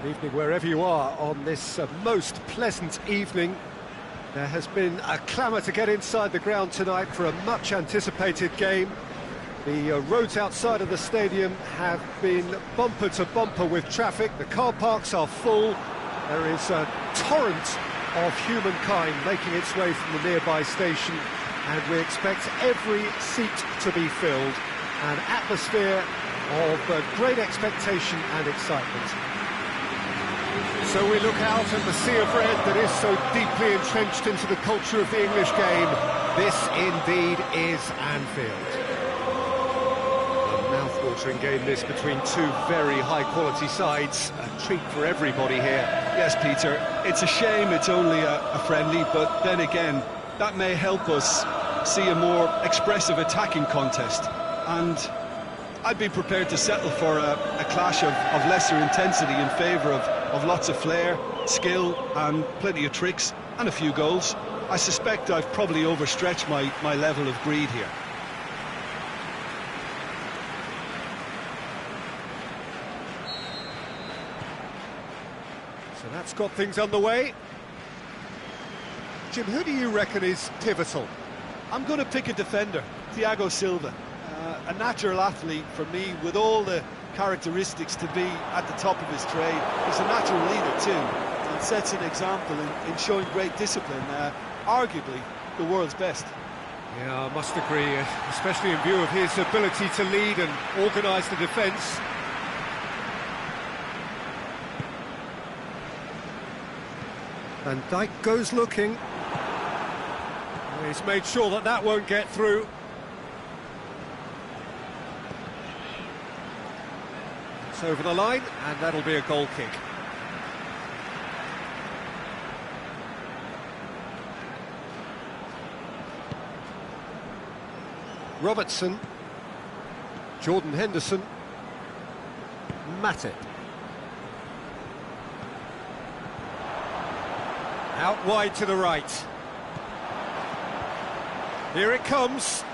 Good evening wherever you are on this most pleasant evening. There has been a clamour to get inside the ground tonight for a much-anticipated game. The roads outside of the stadium have been bumper to bumper with traffic. The car parks are full. There is a torrent of humankind making its way from the nearby station, and we expect every seat to be filled. An atmosphere of great expectation and excitement. So we look out at the sea of red that is so deeply entrenched into the culture of the English game. This indeed is Anfield. A mouth-watering game this between two very high-quality sides. A treat for everybody here. Yes, Peter, it's a shame it's only a friendly, but then again, that may help us see a more expressive attacking contest. And I'd be prepared to settle for a clash of lesser intensity in favour of lots of flair, skill and plenty of tricks and a few goals. I suspect I've probably overstretched my level of greed here. So that's got things underway. Jim, who do you reckon is pivotal? I'm going to pick a defender, Thiago Silva. A natural athlete for me, with all the characteristics to be at the top of his trade. He's a natural leader too, and sets an example in showing great discipline, arguably the world's best. Yeah, I must agree, especially in view of his ability to lead and organise the defence. Van Dijk goes looking. He's made sure that that won't get through. It's over the line, and that'll be a goal kick. Robertson, Jordan Henderson, Matip. Out wide to the right. Here it comes.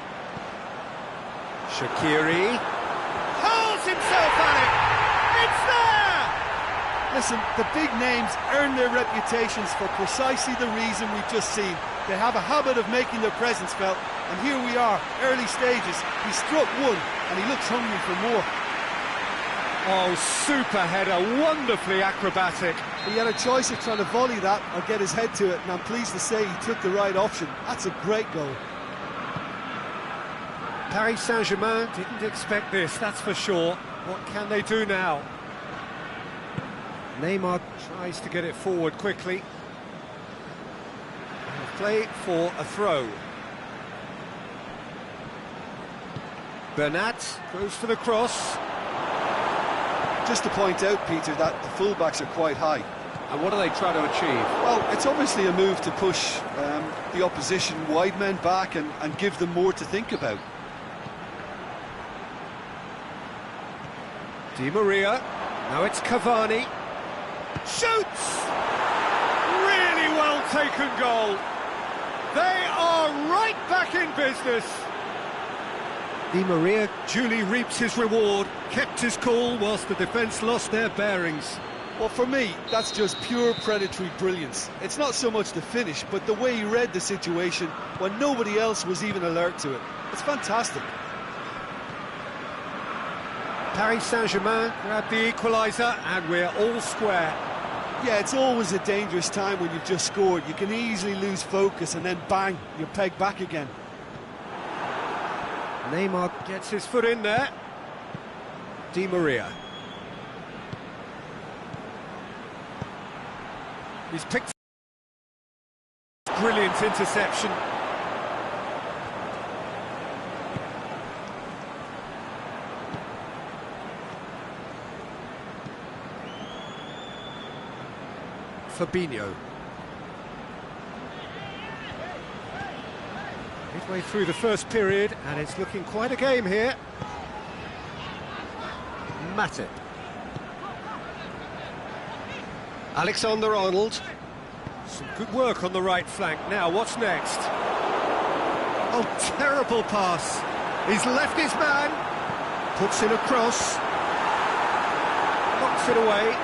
Shaqiri hurls himself at it. It's there! Listen, the big names earn their reputations for precisely the reason we've just seen. They have a habit of making their presence felt, and here we are, early stages. He struck one, and he looks hungry for more. Oh, super header, wonderfully acrobatic. He had a choice of trying to volley that or get his head to it, and I'm pleased to say he took the right option. That's a great goal. Paris Saint-Germain didn't expect this, that's for sure. What can they do now? Neymar tries to get it forward quickly. And play for a throw. Bernat goes for the cross. Just to point out, Peter, that the fullbacks are quite high. And what do they try to achieve? Well, it's obviously a move to push the opposition wide men back and give them more to think about. Di Maria, now it's Cavani. Shoots! Really well taken goal. They are right back in business. Di Maria duly reaps his reward, kept his cool whilst the defence lost their bearings. Well, for me, that's just pure predatory brilliance. It's not so much the finish, but the way he read the situation when nobody else was even alert to it. It's fantastic. Paris Saint-Germain grab the equaliser, and we're all square. Yeah, it's always a dangerous time when you've just scored. You can easily lose focus, and then bang, you're pegged back again. Neymar gets his foot in there. Di Maria. He's picked. Brilliant interception. Fabinho. Midway through the first period, and it's looking quite a game here. Matip. Alexander-Arnold. Some good work on the right flank. Now, what's next? Oh, terrible pass. He's left his man. Puts in a cross. Knocks it away.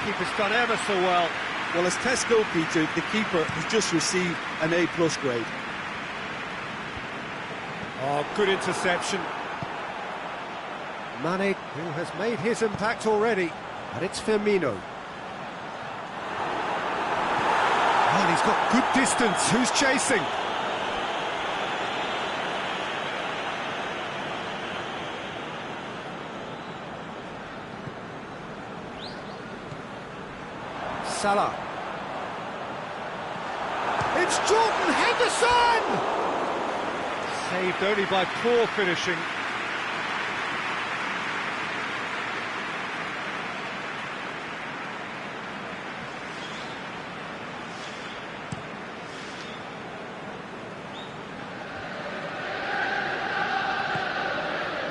Keeper's done ever so well. Well, as tests go, Peter, the keeper has just received an A+ grade. Oh, good interception. Mane, who has made his impact already, and it's Firmino. Oh, and he's got good distance. Who's chasing? Salah. It's Jordan Henderson! Saved only by poor finishing.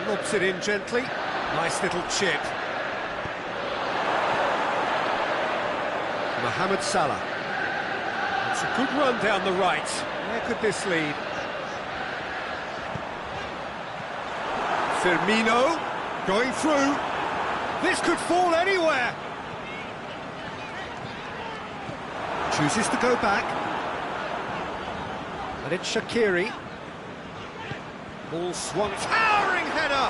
Lobs it in gently. Nice little chip. Mohamed Salah. It's a good run down the right. Where could this lead? Firmino going through. This could fall anywhere. Chooses to go back. And it's Shaqiri. Ball swung. Towering header!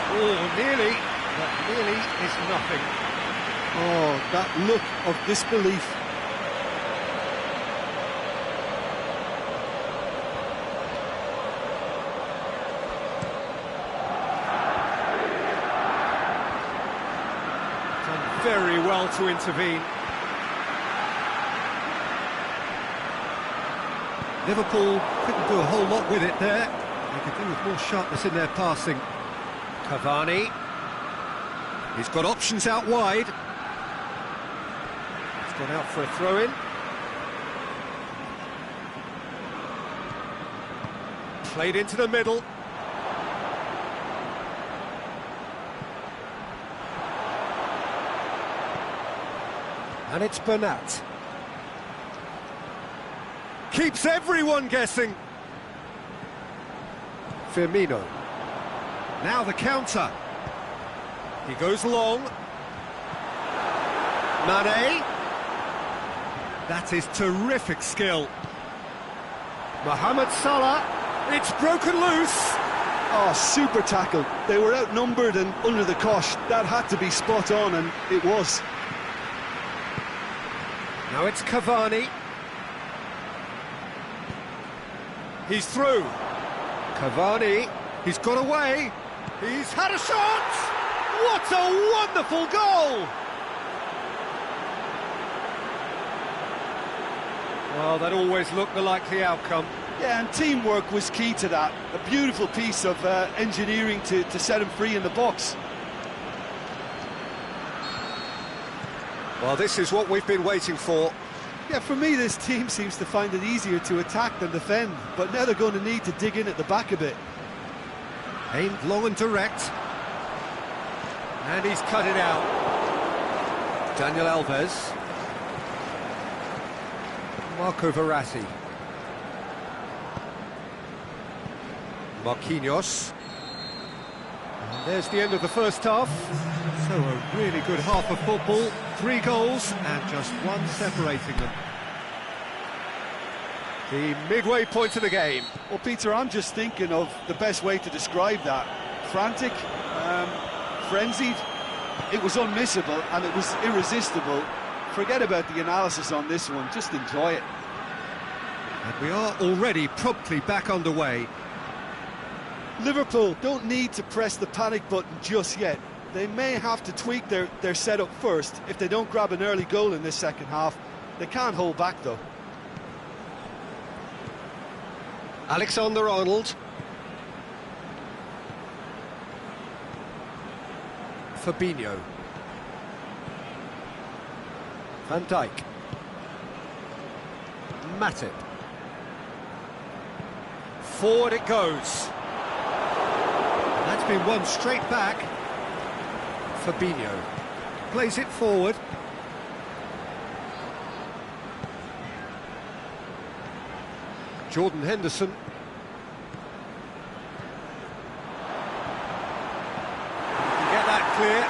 Oh, nearly. But nearly is nothing. Oh, that look of disbelief. Done very well to intervene. Liverpool couldn't do a whole lot with it there. They could do with more sharpness in their passing. Cavani. He's got options out wide. Gone out for a throw-in. Played into the middle. And it's Bernat. Keeps everyone guessing. Firmino. Now the counter. He goes long. Mane. That is terrific skill. Mohamed Salah, it's broken loose. Oh, super tackle. They were outnumbered and under the cosh. That had to be spot on, and it was. Now it's Cavani. He's through. Cavani, he's got away. He's had a shot. What a wonderful goal! Well, that always looked the likely outcome. Yeah, and teamwork was key to that. A beautiful piece of engineering to set him free in the box. Well, this is what we've been waiting for. Yeah, for me, this team seems to find it easier to attack than defend, but now they're going to need to dig in at the back a bit. Aimed long and direct. And he's cut it out. Daniel Alves. Marco Verratti. Marquinhos. And there's the end of the first half. So a really good half of football. 3 goals and just one separating them. The midway point of the game. Well, Peter, I'm just thinking of the best way to describe that. Frantic, frenzied. It was unmissable and it was irresistible. Forget about the analysis on this one, just enjoy it. And we are already promptly back underway. Liverpool don't need to press the panic button just yet. They may have to tweak their setup first if they don't grab an early goal in this second half. They can't hold back though. Alexander-Arnold. Fabinho. Van Dijk. Matip. Forward it goes. That's been won straight back. Fabinho plays it forward. Jordan Henderson. Get that clear.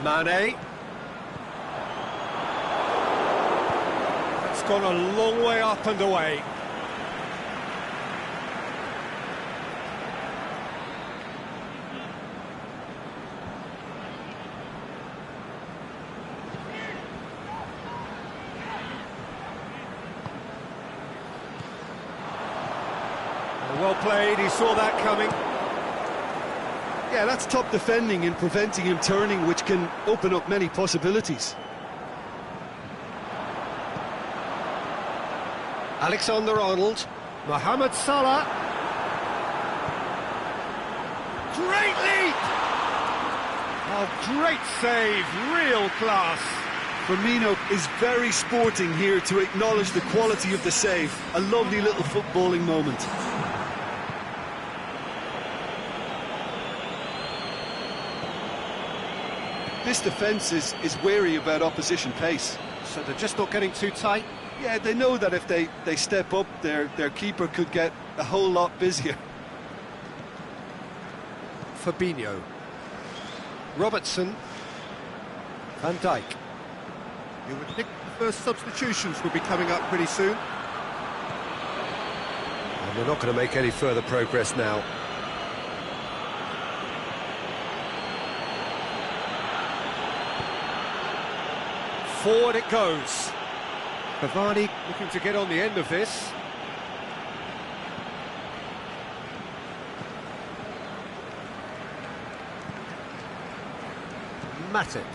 Mane. It's gone a long way up and away. Well played, he saw that coming. Yeah, that's top defending and preventing him turning, which can open up many possibilities. Alexander-Arnold, Mohamed Salah. Great leap! Oh, great save, real class. Firmino is very sporting here to acknowledge the quality of the save. A lovely little footballing moment. This defence is wary about opposition pace. So they're just not getting too tight? Yeah, they know that if they step up, their keeper could get a whole lot busier. Fabinho. Robertson. Van Dijk. You would think the first substitutions will be coming up pretty soon. And they're not going to make any further progress now. Forward it goes. Cavani looking to get on the end of this. Matip.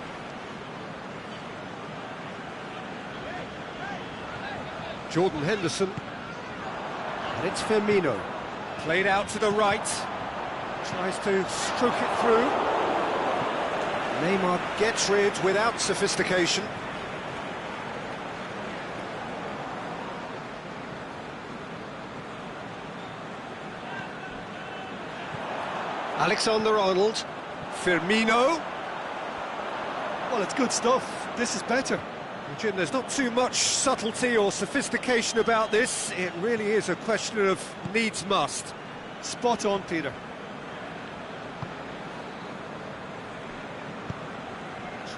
Jordan Henderson. And it's Firmino. Played out to the right. Tries to stroke it through. Neymar gets rid without sophistication. Alexander-Arnold, Firmino. Well, it's good stuff. This is better. Jim, there's not too much subtlety or sophistication about this. It really is a question of needs must. Spot on, Peter.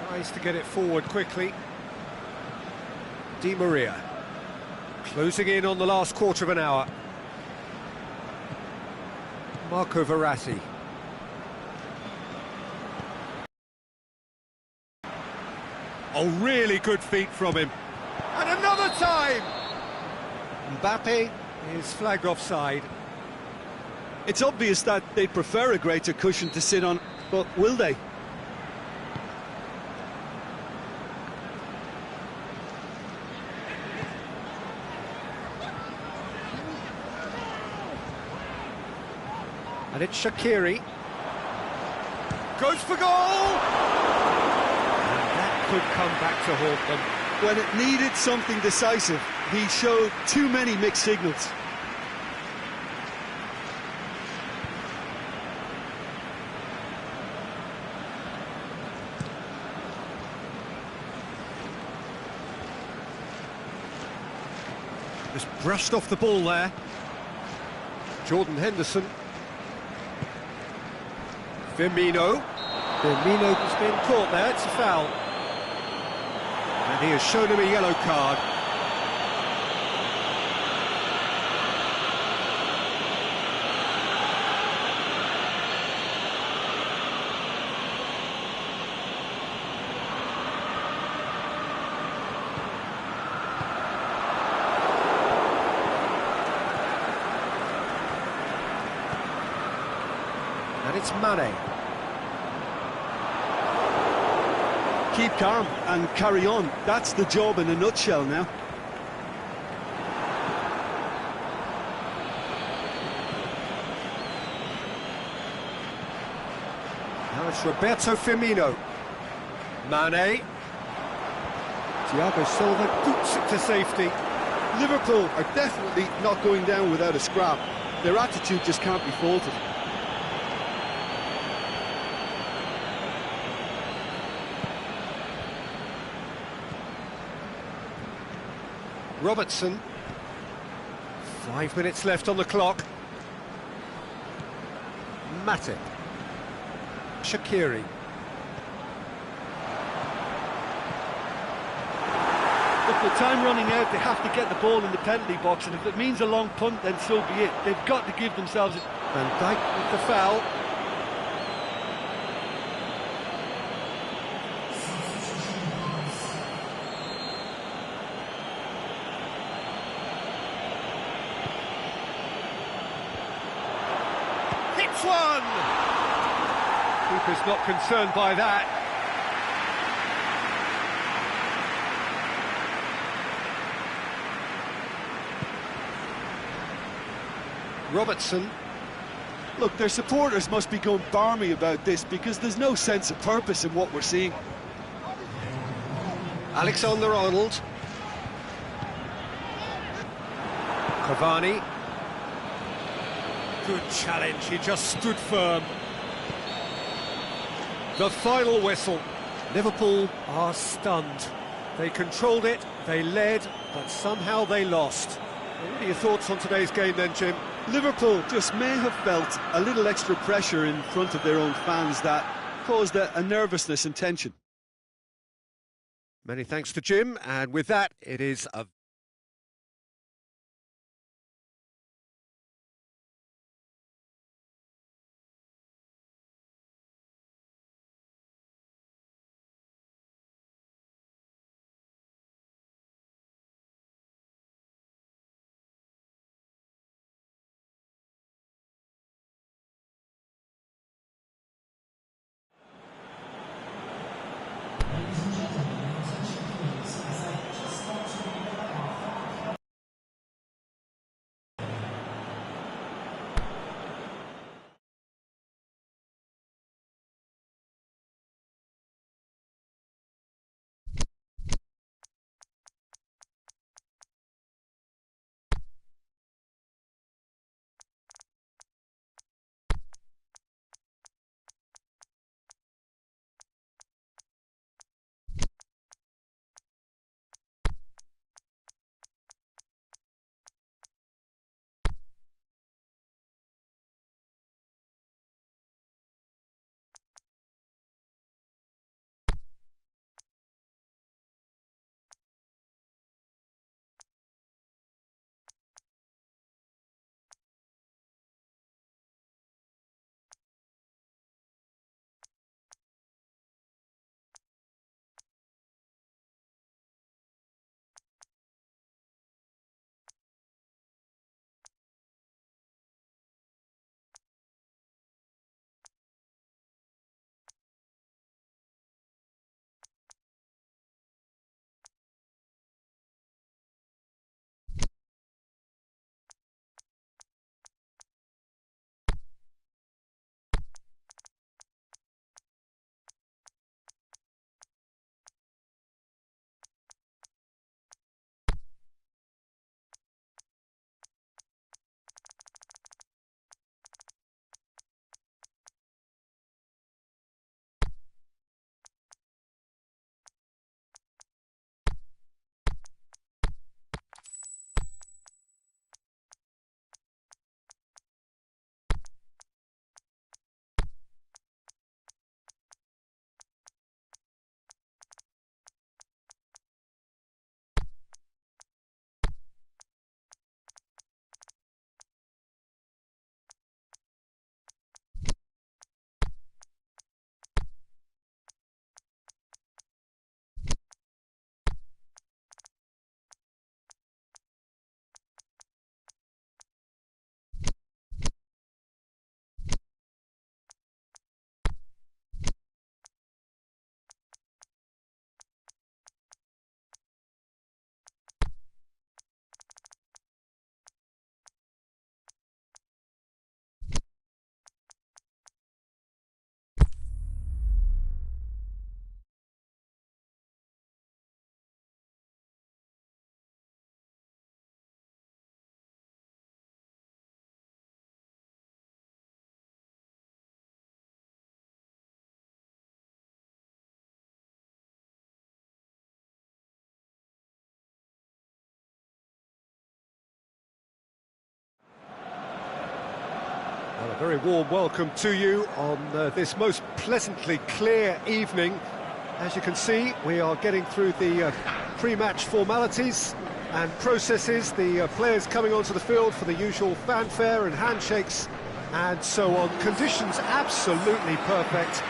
Tries to get it forward quickly. Di Maria. Closing in on the last quarter of an hour. Marco Verratti. Oh, really good feet from him. And another time! Mbappe is flagged offside. It's obvious that they prefer a greater cushion to sit on, but will they? And it's Shaqiri. Goes for goal! Could come back to haunt them. When it needed something decisive, he showed too many mixed signals. Just brushed off the ball there. Jordan Henderson. Firmino. Firmino has been caught there, it's a foul. And he has shown him a yellow card. And it's Mane. Keep calm and carry on. That's the job in a nutshell now. Now it's Roberto Firmino. Mane. Thiago Silva boots it to safety. Liverpool are definitely not going down without a scrap. Their attitude just can't be faulted. Robertson. 5 minutes left on the clock. Matip. Shaqiri. With time running out, they have to get the ball in the penalty box, and if it means a long punt, then so be it. They've got to give themselves... Van Dijk with the foul. Hits one! Keeper's not concerned by that. Robertson. Look, their supporters must be going barmy about this because there's no sense of purpose in what we're seeing. Alexander-Arnold. Cavani. Good challenge, he just stood firm. The final whistle. Liverpool are stunned. They controlled it, they led, but somehow they lost. What are your thoughts on today's game then, Jim? Liverpool just may have felt a little extra pressure in front of their own fans that caused a nervousness and tension. Many thanks to Jim, and with that, it is a Well, a very warm welcome to you on this most pleasantly clear evening. As you can see, we are getting through the pre-match formalities and processes, the players coming onto the field for the usual fanfare and handshakes and so on. Conditions absolutely perfect.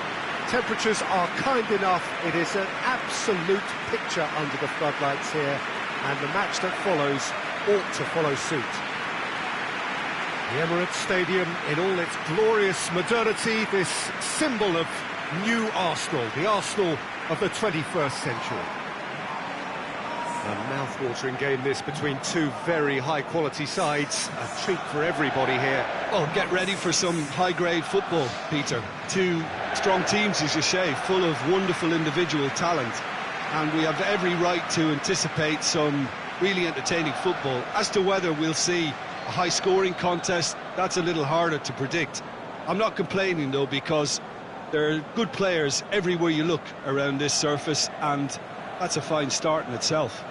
Temperatures are kind enough. It is an absolute picture under the floodlights here, and the match that follows ought to follow suit. The Emirates Stadium in all its glorious modernity, this symbol of new Arsenal, the Arsenal of the 21st century. A mouth-watering game this between two very high-quality sides. A treat for everybody here. Oh, get ready for some high-grade football, Peter. Two strong teams, as you say, full of wonderful individual talent. And we have every right to anticipate some really entertaining football. As to whether we'll see a high-scoring contest, that's a little harder to predict. I'm not complaining, though, because there are good players everywhere you look around this surface, and that's a fine start in itself.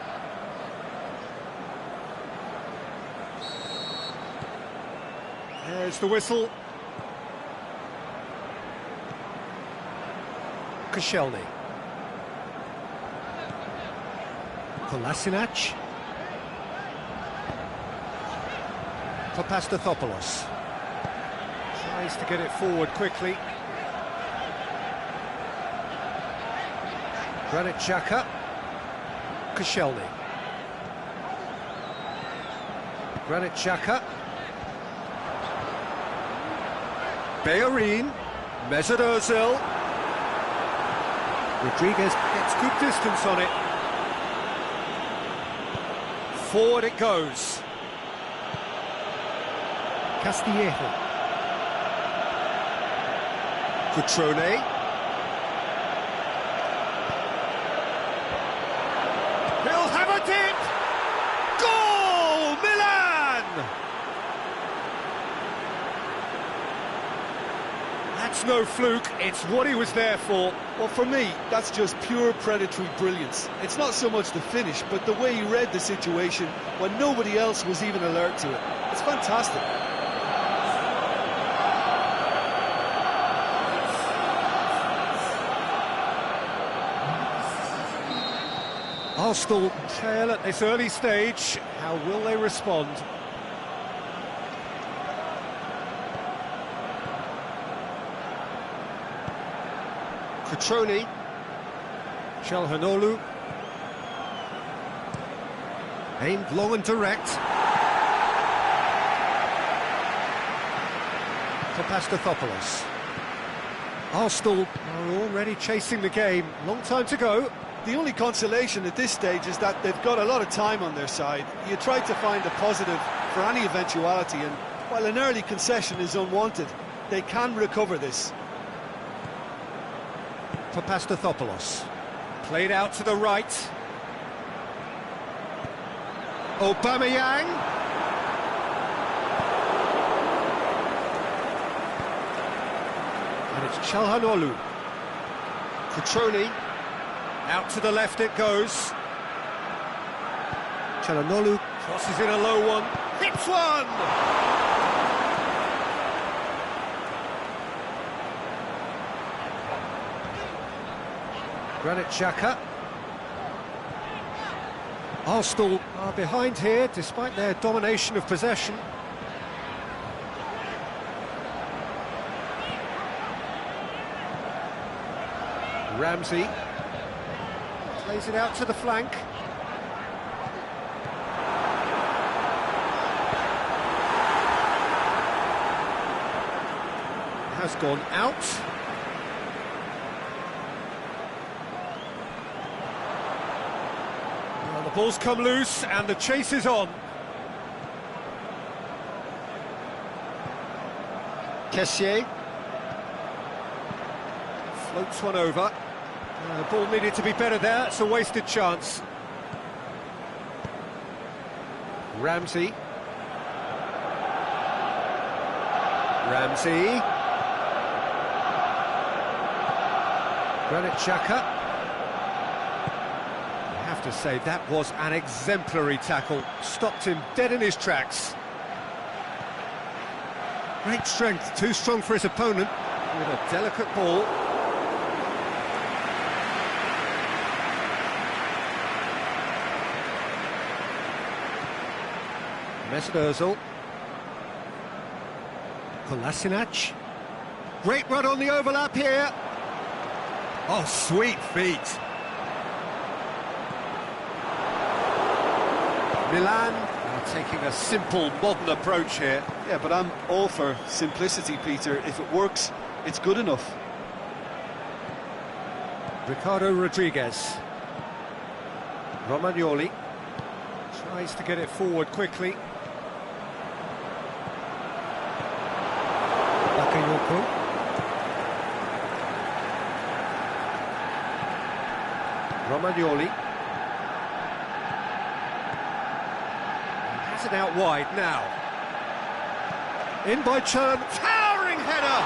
There's the whistle. Koscielny. Kolasinac. Papastathopoulos. Tries to get it forward quickly. Granit Xhaka. Koscielny. Granit Xhaka. Bellerin. Mesut Ozil. Rodriguez gets good distance on it. Forward it goes. Castillejo. Cutrone. He'll have a dip! Goal! Milan! That's no fluke, it's what he was there for. Well, for me, that's just pure predatory brilliance. It's not so much the finish, but the way he read the situation when nobody else was even alert to it. It's fantastic. Arsenal trail at this early stage. How will they respond? Cutrone. Çalhanoğlu. Aimed long and direct. Papastathopoulos. Arsenal are already chasing the game. Long time to go. The only consolation at this stage is that they've got a lot of time on their side. You try to find a positive for any eventuality, and while an early concession is unwanted, they can recover this. Papastathopoulos. Played out to the right. Aubameyang. And it's Çalhanoğlu. Cutrone. Out to the left it goes. Çalhanoğlu crosses in a low one. Hits one! Granit Xhaka. Arsenal are behind here despite their domination of possession. Ramsey plays it out to the flank. Has gone out. Well, the ball's come loose and the chase is on. Kessié floats one over. The ball needed to be better there, it's a wasted chance. Ramsey. Granit Xhaka. I have to say, that was an exemplary tackle. Stopped him dead in his tracks. Great strength, too strong for his opponent, with a delicate ball. Mesut Ozil. Kolasinac. Great run on the overlap here. Oh, sweet feet. Milan are taking a simple, modern approach here. Yeah, but I'm all for simplicity, Peter. If it works, it's good enough. Ricardo Rodriguez. Romagnoli tries to get it forward quickly. Bakayoko. Romagnoli. Has it out wide now. In by Churn. Towering header!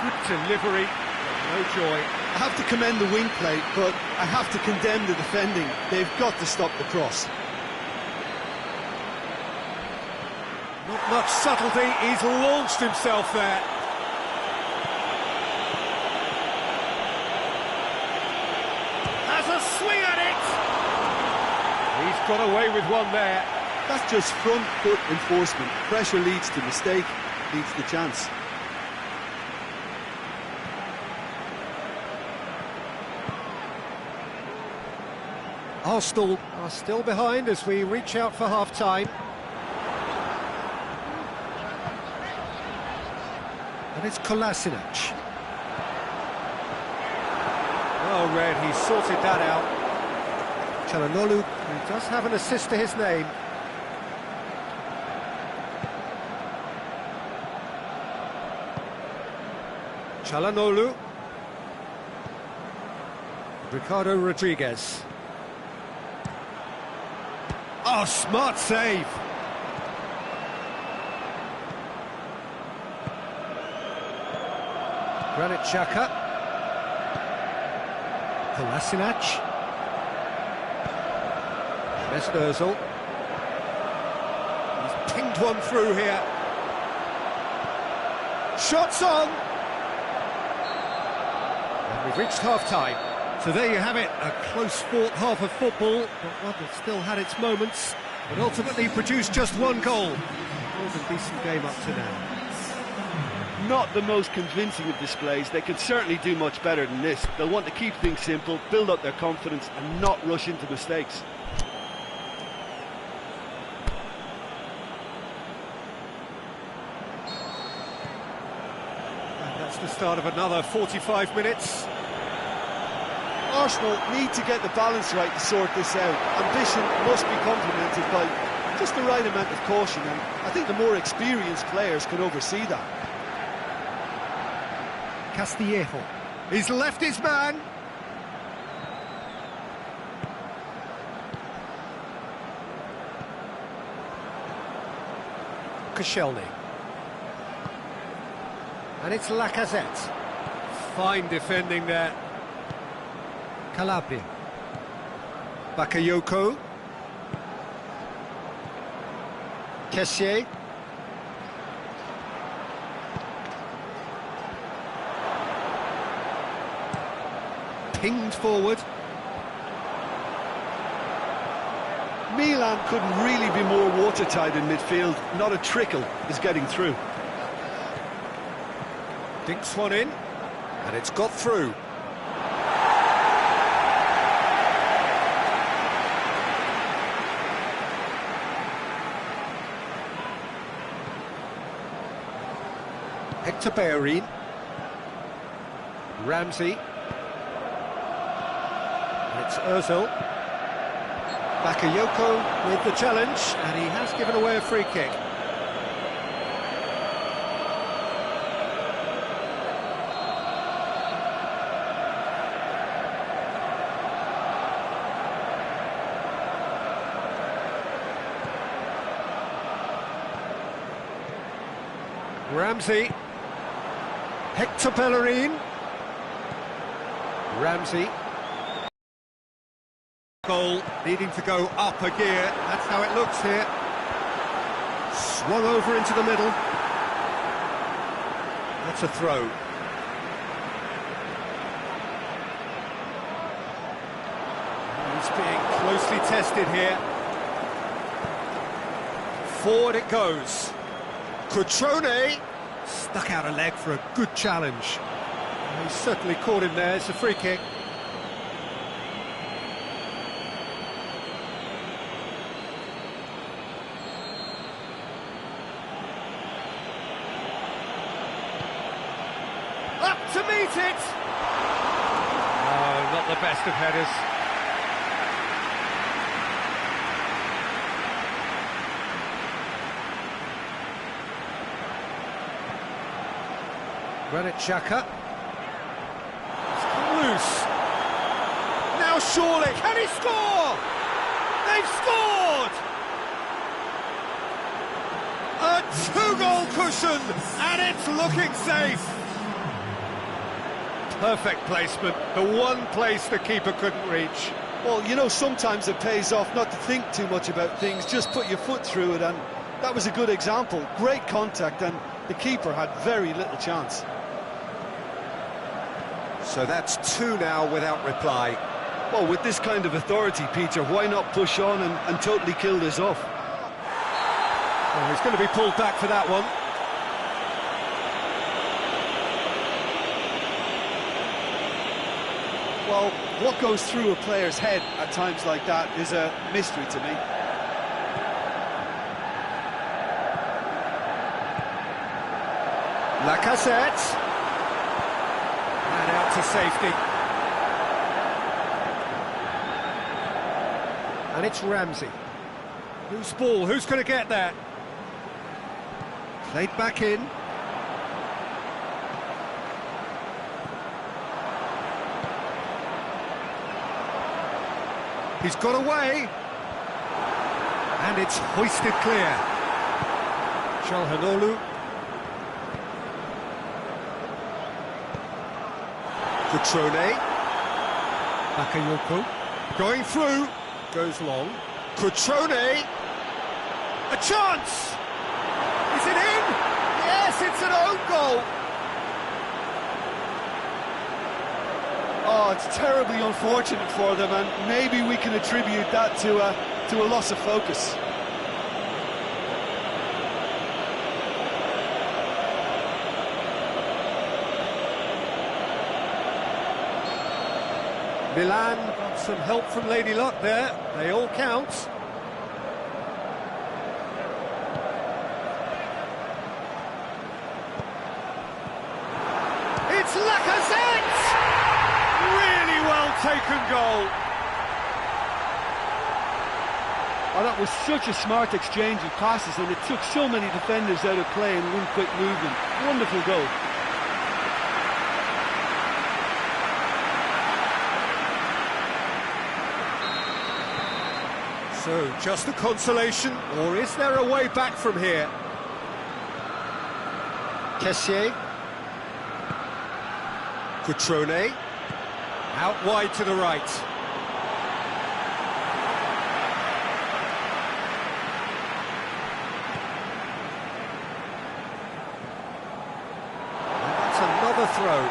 Good delivery. No joy. I have to commend the wing play, but I have to condemn the defending. They've got to stop the cross. Not much subtlety, he's launched himself there. Has a swing at it! He's got away with one there. That's just front foot enforcement. Pressure leads to mistake, leads to chance. Arsenal are still behind as we reach out for half-time. And it's Kolasinac. Well read, he sorted that out. Çalhanoğlu, who does have an assist to his name. Çalhanoğlu. Ricardo Rodriguez. Oh, smart save. Granit Xhaka. Kolasinac. Mesut Ozil. He's pinged one through here. Shots on. And we've reached half-time. So there you have it, a close-fought half of football, but one that still had its moments, but ultimately produced just one goal. More than decent game up to now. Not the most convincing of displays. They could certainly do much better than this. They'll want to keep things simple, build up their confidence and not rush into mistakes. And that's the start of another 45 minutes. Arsenal need to get the balance right to sort this out. Ambition must be complemented by just the right amount of caution, and I think the more experienced players can oversee that. Castillejo. He's left his man. Koscielny. And it's Lacazette. Fine defending there. Calabria. Bakayoko. Kessié. Pinged forward. Milan couldn't really be more watertight in midfield. Not a trickle is getting through. Dinks one in, and it's got through. Hector Bellerin. Ramsey. And it's Ozil. Bakayoko with the challenge, and he has given away a free kick. Ramsey. Hector Bellerin. Ramsey. Goal needing to go up a gear. That's how it looks here. Swung over into the middle. That's a throw. He's being closely tested here. Forward it goes. Cutrone stuck out a leg for a good challenge. He certainly caught him there. It's a free kick. Up to meet it! Oh, not the best of headers. Granit Xhaka. It's come loose. Now surely, can he score? They've scored! A two-goal cushion, and it's looking safe. Perfect placement, the one place the keeper couldn't reach. Well, you know, sometimes it pays off not to think too much about things, just put your foot through it, and that was a good example. Great contact, and the keeper had very little chance. So that's two now without reply. Well, with this kind of authority, Peter, why not push on and totally kill this off? Well, he's going to be pulled back for that one. Well, what goes through a player's head at times like that is a mystery to me. Lacazette. And out to safety. And it's Ramsey. Whose ball? Who's going to get that? Played back in. He's got away. And it's hoisted clear. Çalhanoğlu. Cutrone. Bakayoko. Going through. Goes long. Cutrone. A chance! Is it in? Yes, it's an own goal. Oh, it's terribly unfortunate for them, and maybe we can attribute that to a loss of focus. Milan got some help from Lady Luck there. They all count. It's Lacazette! Really well taken goal. Oh, that was such a smart exchange of passes, and it took so many defenders out of play in one quick movement. Wonderful goal. So, just a consolation, or is there a way back from here? Kessié. Cutrone. Out wide to the right. And that's another throw.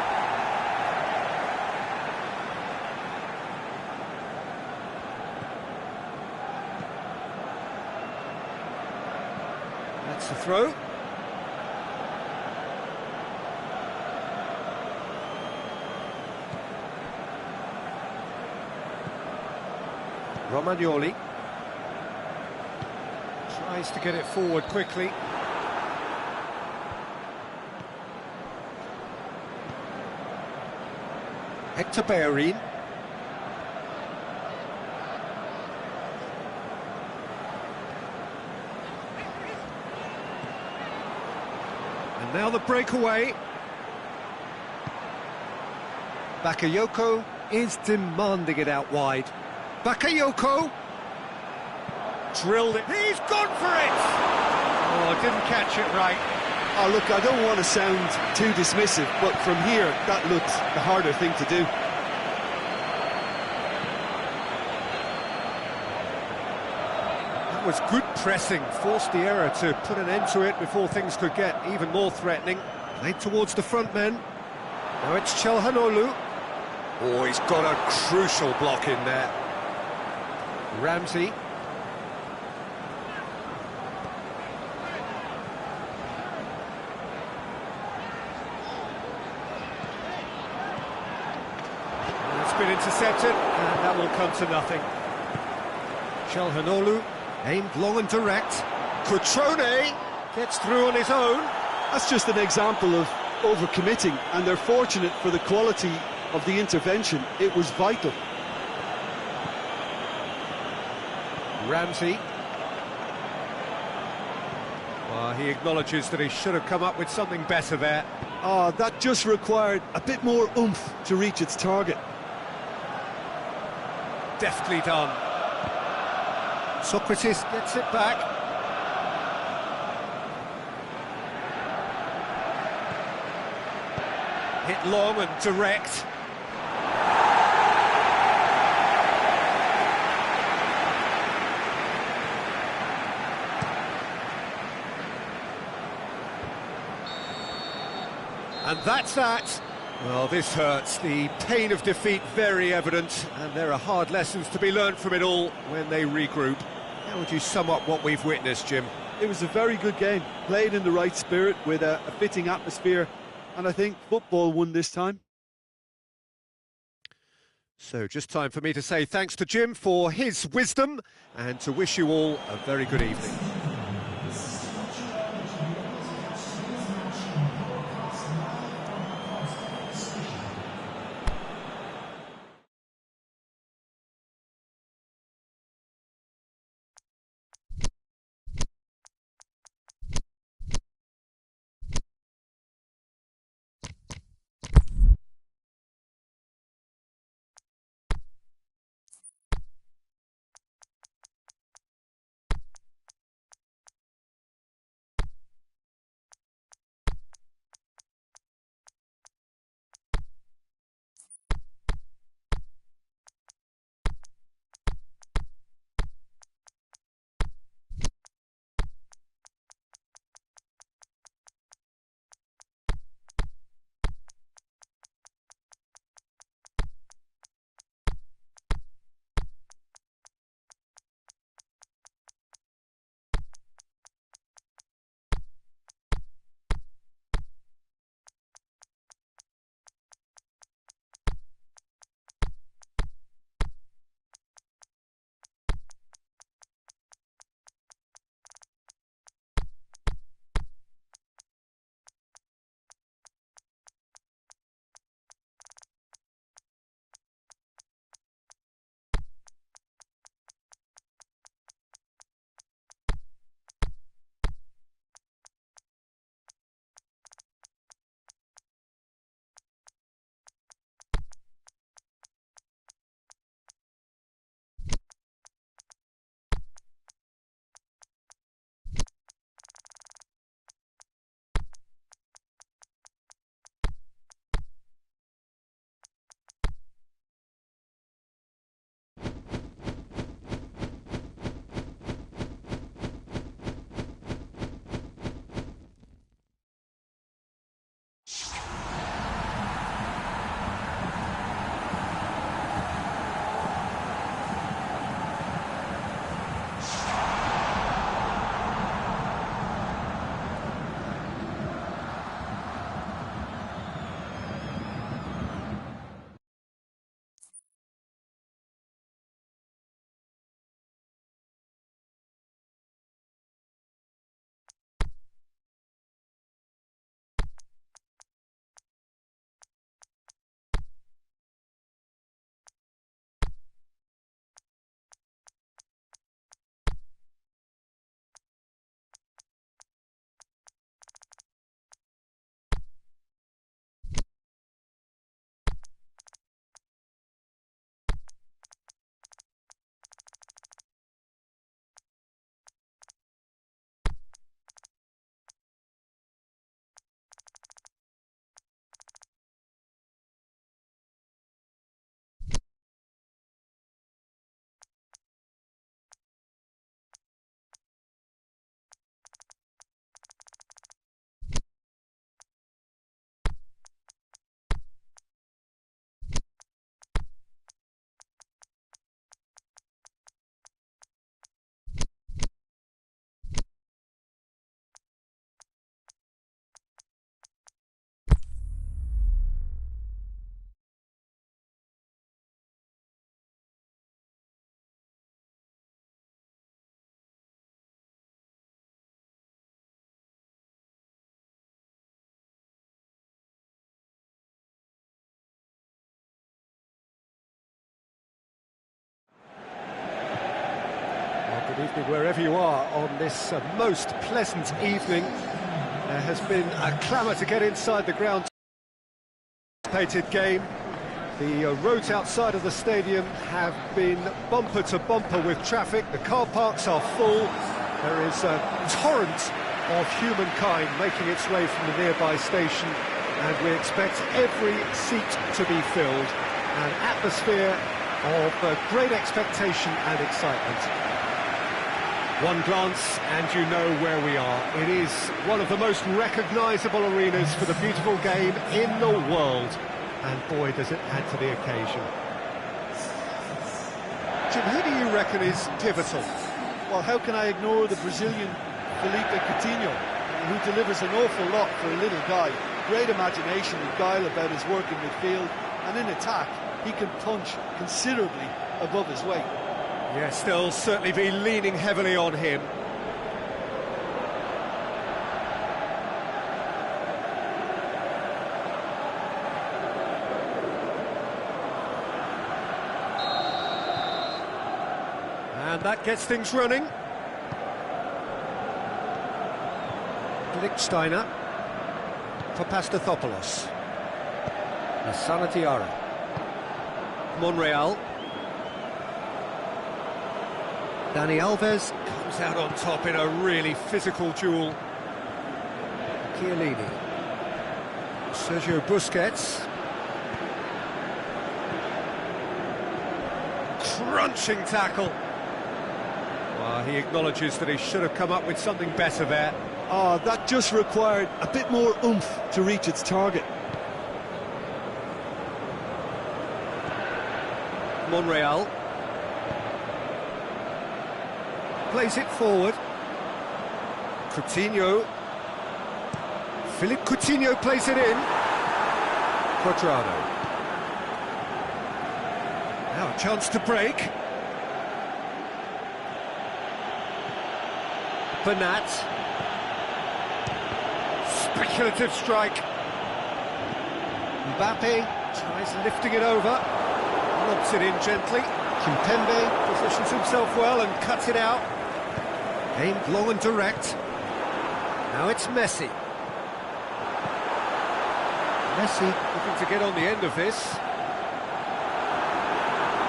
That's the throw. Romagnoli tries to get it forward quickly. Hector Bellerin. And now the breakaway. Bakayoko is demanding it out wide. Bakayoko drilled it. He's gone for it! Oh, didn't catch it right. Oh, look, I don't want to sound too dismissive, but from here, that looked the harder thing to do. That was good pressing, forced the error to put an end to it before things could get even more threatening. Played towards the front men. Now it's Çalhanoğlu. Oh, he's got a crucial block in there. Ramsey. been intercepted, and that will come to nothing. Chalhanoglu aimed long and direct. Cutrone gets through on his own. That's just an example of overcommitting, and they're fortunate for the quality of the intervention. It was vital. Ramsey. Well, he acknowledges that he should have come up with something better there. Oh, that just required a bit more oomph to reach its target. Deftly done. Socrates gets it back. Hit long and direct. And that's that. Well, this hurts. The pain of defeat very evident, and there are hard lessons to be learned from it all when they regroup. How would you sum up what we've witnessed, Jim? It was a very good game, played in the right spirit with a fitting atmosphere, and I think football won this time. So just time for me to say thanks to Jim for his wisdom, and to wish you all a very good evening. Good evening wherever you are on this most pleasant evening. There has been a clamour to get inside the ground. Anticipated game. The roads outside of the stadium have been bumper to bumper with traffic. The car parks are full. There is a torrent of humankind making its way from the nearby station, and we expect every seat to be filled. An atmosphere of great expectation and excitement. One glance and you know where we are. It is one of the most recognisable arenas for the beautiful game in the world. And boy, does it add to the occasion. Jim, who do you reckon is pivotal? Well, how can I ignore the Brazilian Felipe Coutinho, who delivers an awful lot for a little guy. Great imagination and guile about his work in midfield, and in attack, he can punch considerably above his weight. Yes, they'll certainly be leaning heavily on him. And that gets things running. Lichtsteiner for Pastathopoulos. Asana Diarra. Monreal. Dani Alves comes out on top in a really physical duel. Chiellini. Sergio Busquets. Crunching tackle. Well, he acknowledges that he should have come up with something better there. Oh, that just required a bit more oomph to reach its target. Monreal. Plays it forward. Coutinho. Philippe Coutinho plays it in. Quadrado. Now a chance to break. Bernat. Speculative strike. Mbappe tries lifting it over. Lobs it in gently. Kimpembe positions himself well and cuts it out. Aimed long and direct. Now it's Messi. Messi looking to get on the end of this.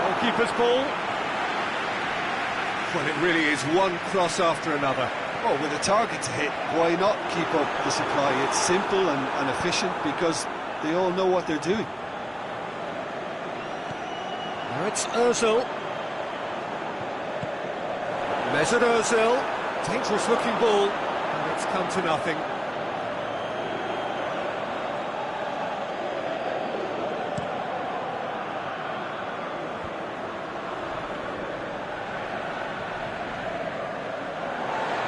Goalkeeper's ball. Well, it really is one cross after another. Well, with a target to hit, why not keep up the supply? It's simple and efficient because they all know what they're doing. Now it's Ozil. Mesut Ozil. Dangerous looking ball, and it's come to nothing.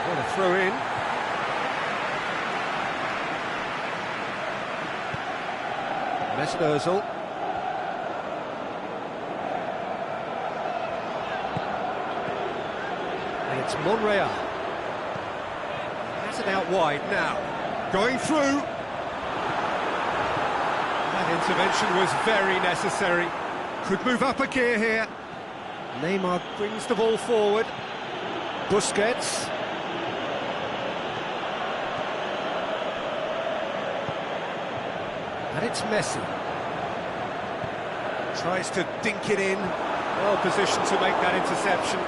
What a throw in. Mesut Ozil. And it's Monreal. Has it out wide now. Going through. That intervention was very necessary. Could move up a gear here. Neymar brings the ball forward. Busquets. And it's Messi. Tries to dink it in. Well positioned to make that interception.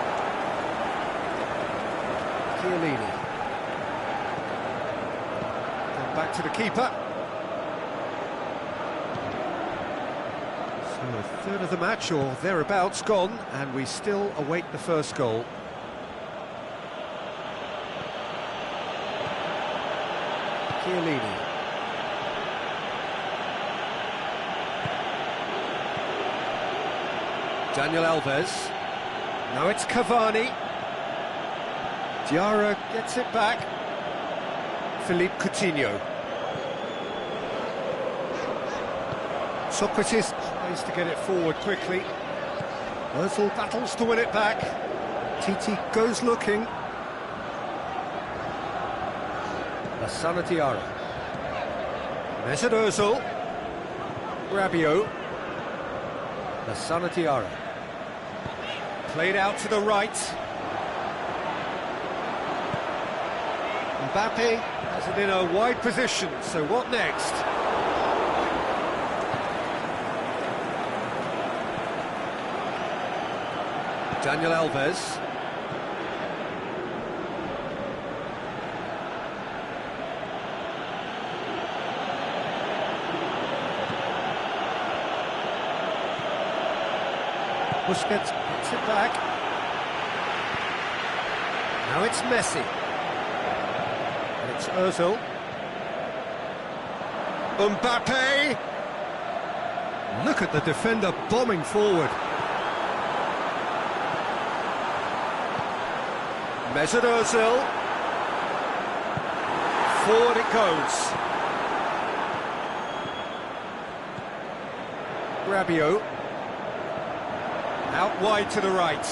Chiellini. Come back to the keeper. So a third of the match or thereabouts gone, and we still await the first goal. Chiellini. Daniel Alves. Now it's Cavani. Diarra gets it back. Philippe Coutinho. Socrates tries to get it forward quickly. Ozil battles to win it back. Titi goes looking. Asana Diarra. Mesut Ozil. Rabiot. Asana Diarra. Played out to the right. Mbappe has it in a wide position, so what next? Daniel Alves. Busquets puts it back. Now it's Messi. And it's Ozil. Mbappe! Look at the defender bombing forward. Mesut Ozil. Forward it goes. Rabiot. Out wide to the right.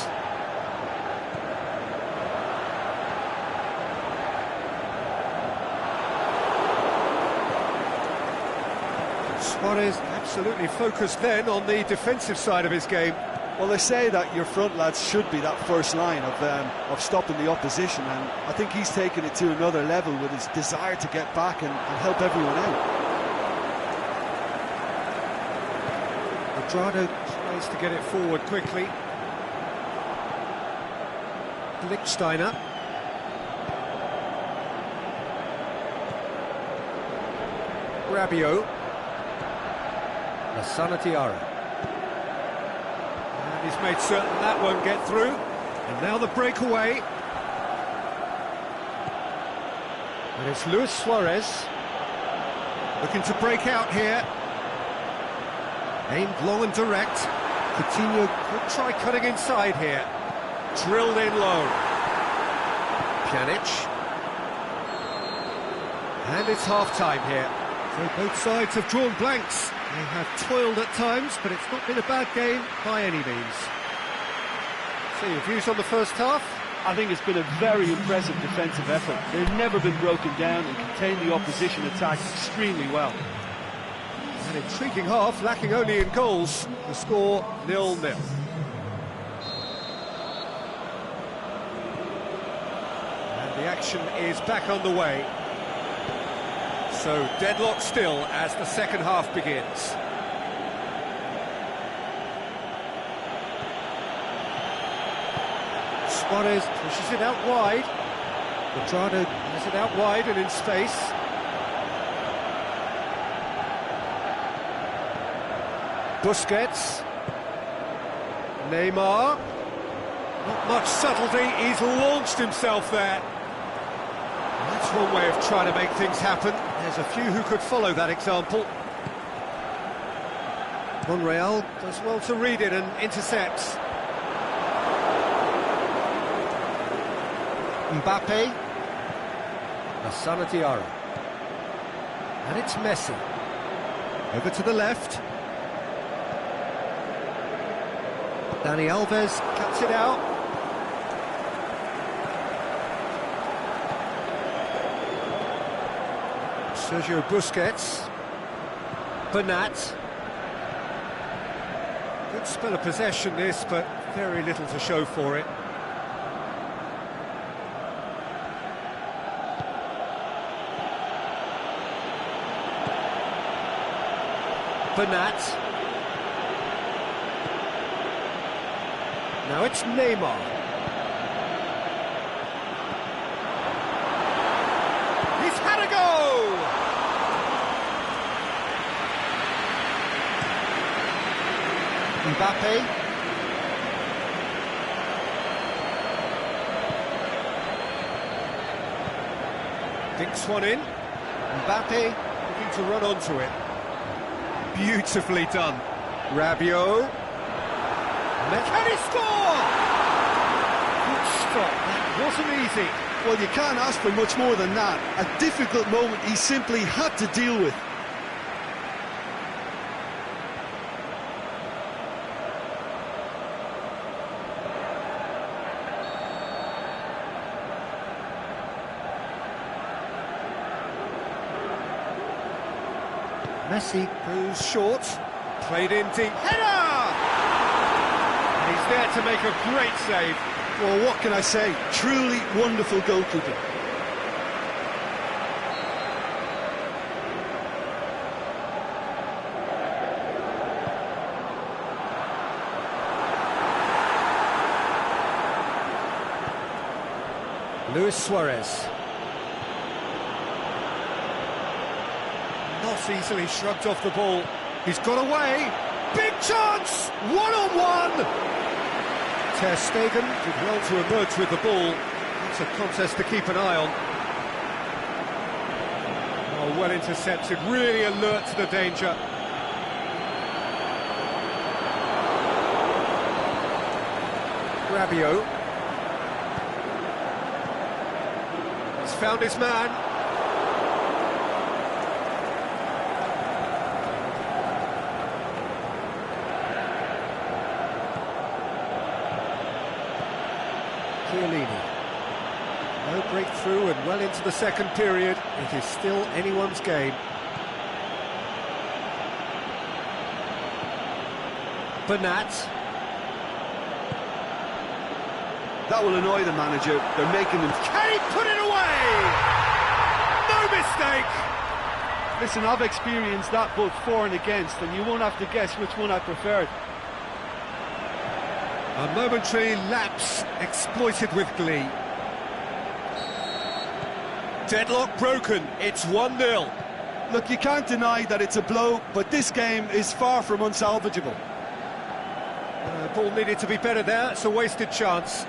Suarez absolutely focused then on the defensive side of his game. Well, they say that your front lads should be that first line of stopping the opposition, and I think he's taken it to another level with his desire to get back and help everyone out. Quadrado tries to get it forward quickly. Lichtsteiner. Rabiot. Lassana Diarra. And he's made certain that won't get through. And now the breakaway. And it's Luis Suarez. Looking to break out here. Aimed long and direct. Coutinho could try cutting inside here. Drilled in low. Pjanic. And it's half-time here. So both sides have drawn blanks. They have toiled at times, but it's not been a bad game by any means. So your views on the first half? I think it's been a very impressive defensive effort. They've never been broken down and contained the opposition attack extremely well. An intriguing half, lacking only in goals. The score 0-0. And the action is back on the way. So deadlock still as the second half begins. Suarez pushes it out wide. Quadrado has it out wide and in space. Busquets. Neymar. Not much subtlety, he's launched himself there. That's one way of trying to make things happen. There's a few who could follow that example. Monreal does well to read it and intercepts. Mbappe. Lassana Diarra. And it's Messi. Over to the left. Dani Alves cuts it out. Sergio Busquets. Bernat. Good spell of possession this, but very little to show for it. Bernat. Now it's Neymar. He's had a go! Mbappe. Dinks one in. Mbappe looking to run onto it. Beautifully done. Rabiot. Can he score? Good stop. That wasn't easy. Well, you can't ask for much more than that. A difficult moment he simply had to deal with. Messi goes short. Played in deep. Header! He's there to make a great save. Well, what can I say? Truly wonderful goalkeeping. Luis Suarez. Not easily shrugged off the ball. He's got away. Big chance! One-on-one! Ter Stegen did well to emerge with the ball. It's a contest to keep an eye on. Oh, well intercepted, really alert to the danger. Rabiot. He's found his man. Chiellini. No breakthrough and well into the second period. It is still anyone's game. Bernat. That will annoy the manager. They're making him... Can he put it away? No mistake! Listen, I've experienced that both for and against, and you won't have to guess which one I preferred. A momentary lapse exploited with glee. Deadlock broken, it's 1-0. Look, you can't deny that it's a blow, but this game is far from unsalvageable. Ball needed to be better there, it's a wasted chance.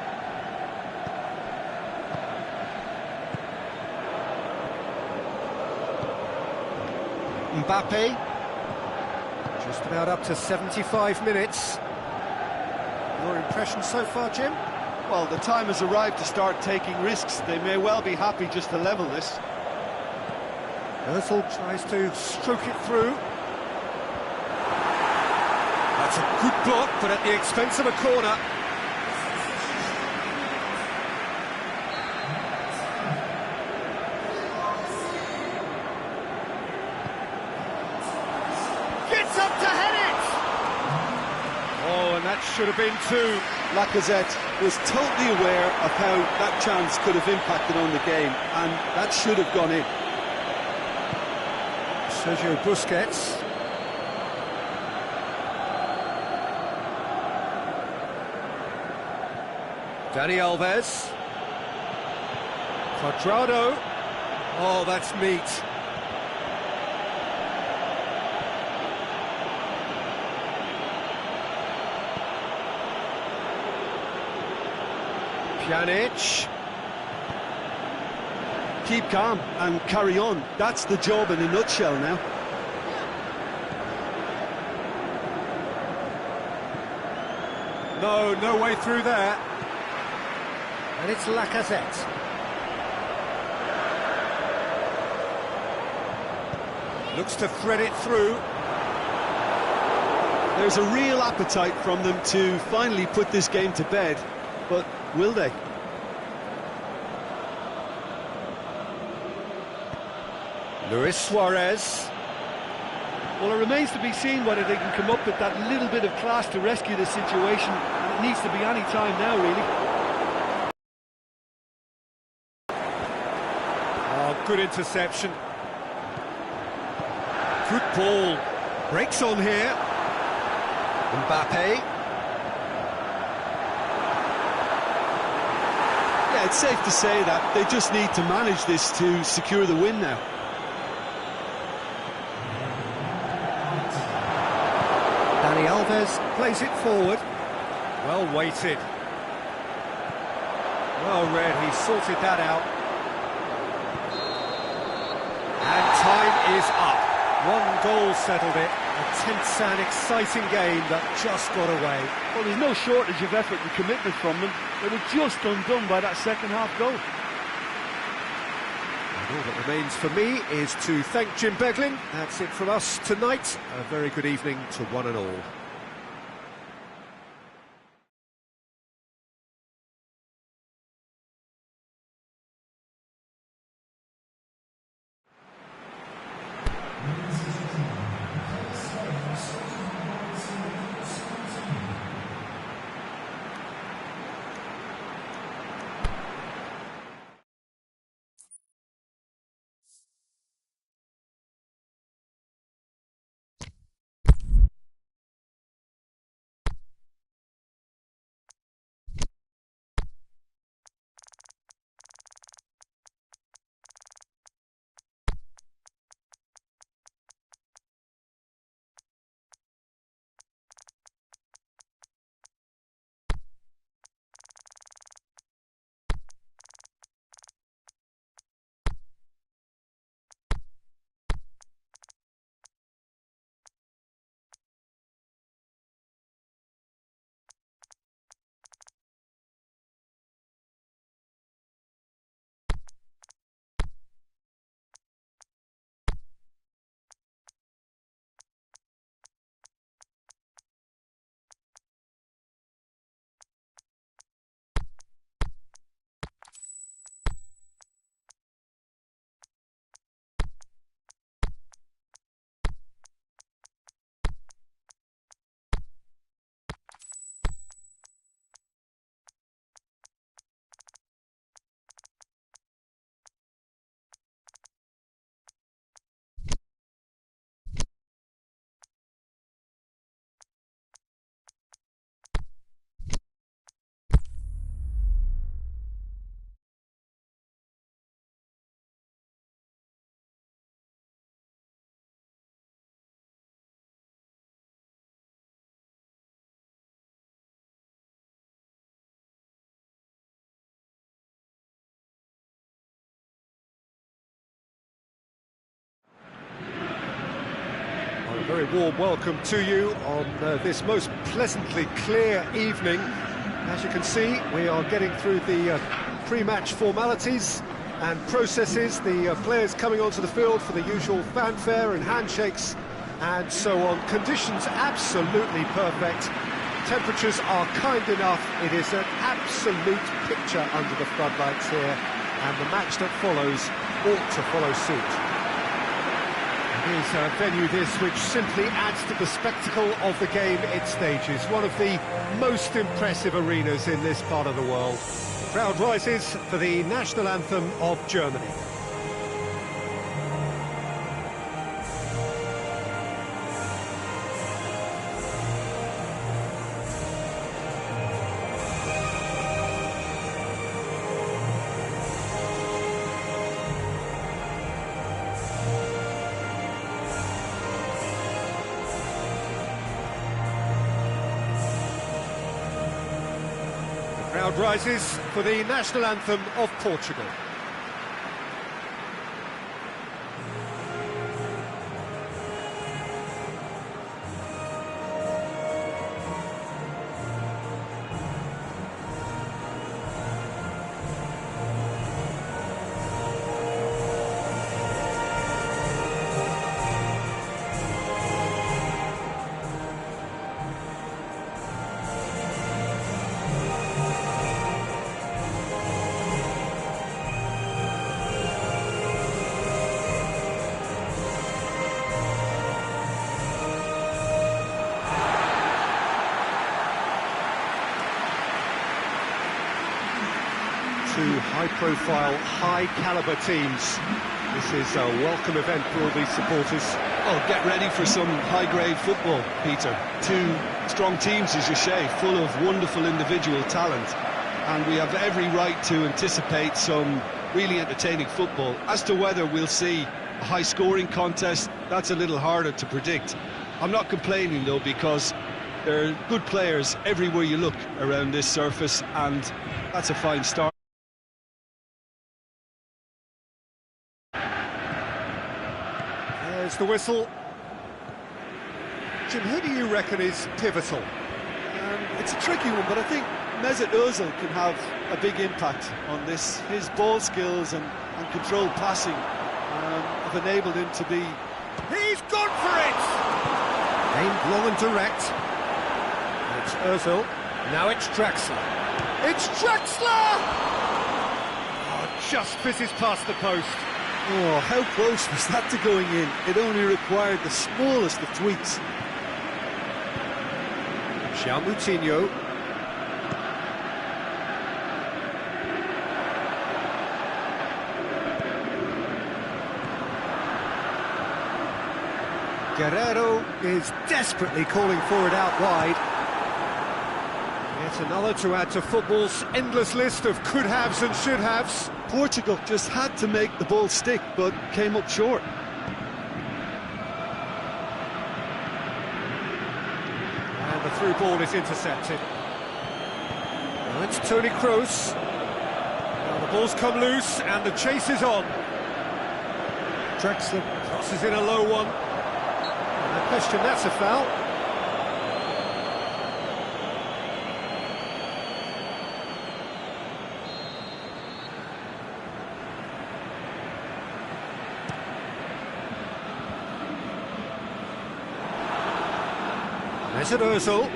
Mbappe, just about up to 75 minutes. Your impression so far, Jim? Well, the time has arrived to start taking risks. They may well be happy just to level this. Özil tries to stroke it through. That's a good block, but at the expense of a corner. Gets up to head it! Oh, and that should have been two. Lacazette was totally aware of how that chance could have impacted on the game, and that should have gone in. Sergio Busquets. Dani Alves. Cuadrado. Oh, that's neat. Pjanic. Keep calm and carry on. That's the job in a nutshell now. No way through there. And it's Lacazette. Looks to thread it through. There's a real appetite from them to finally put this game to bed, but will they? Luis Suarez. Well, it remains to be seen whether they can come up with that little bit of class to rescue this situation, and it needs to be any time now, really. Oh, good interception. Good ball. Breaks on here. Mbappe. Yeah, it's safe to say that they just need to manage this to secure the win now. Dani Alves plays it forward. Well weighted. Well read, he sorted that out. And time is up. One goal settled it. A tense and exciting game that just got away. Well, there's no shortage of effort and commitment from them. They were just undone by that second half goal. And all that remains for me is to thank Jim Beglin. That's it from us tonight. A very good evening to one and all. Very warm welcome to you on this most pleasantly clear evening. As you can see, we are getting through the pre-match formalities and processes, the players coming onto the field for the usual fanfare and handshakes and so on. Conditions absolutely perfect. Temperatures are kind enough. It is an absolute picture under the floodlights here, and the match that follows ought to follow suit. It is a venue this which simply adds to the spectacle of the game it stages. One of the most impressive arenas in this part of the world. The crowd rises for the national anthem of Germany. Crowd rises for the national anthem of Portugal. Two high-profile, high-caliber teams. This is a welcome event for all these supporters. Oh, get ready for some high-grade football, Peter. Two strong teams, as you say, full of wonderful individual talent. And we have every right to anticipate some really entertaining football. As to whether we'll see a high-scoring contest, that's a little harder to predict. I'm not complaining, though, because there are good players everywhere you look around this surface, and that's a fine start. There's the whistle. Jim, who do you reckon is pivotal? It's a tricky one, but I think Mesut Ozil can have a big impact on this. His ball skills and controlled passing have enabled him to be... He's gone for it! Aimed long and direct. It's Ozil. Now it's Draxler. It's Draxler! Oh, just fizzes past the post. Oh, how close was that to going in? It only required the smallest of tweaks. João Moutinho. Guerrero is desperately calling for it out wide. Yet another to add to football's endless list of could-haves and should-haves. Portugal just had to make the ball stick, but came up short. And the through ball is intercepted. Now it's Toni Kroos. Now the ball's come loose and the chase is on. Draxler crosses in a low one. And I question that's a foul. Mesut Ozil.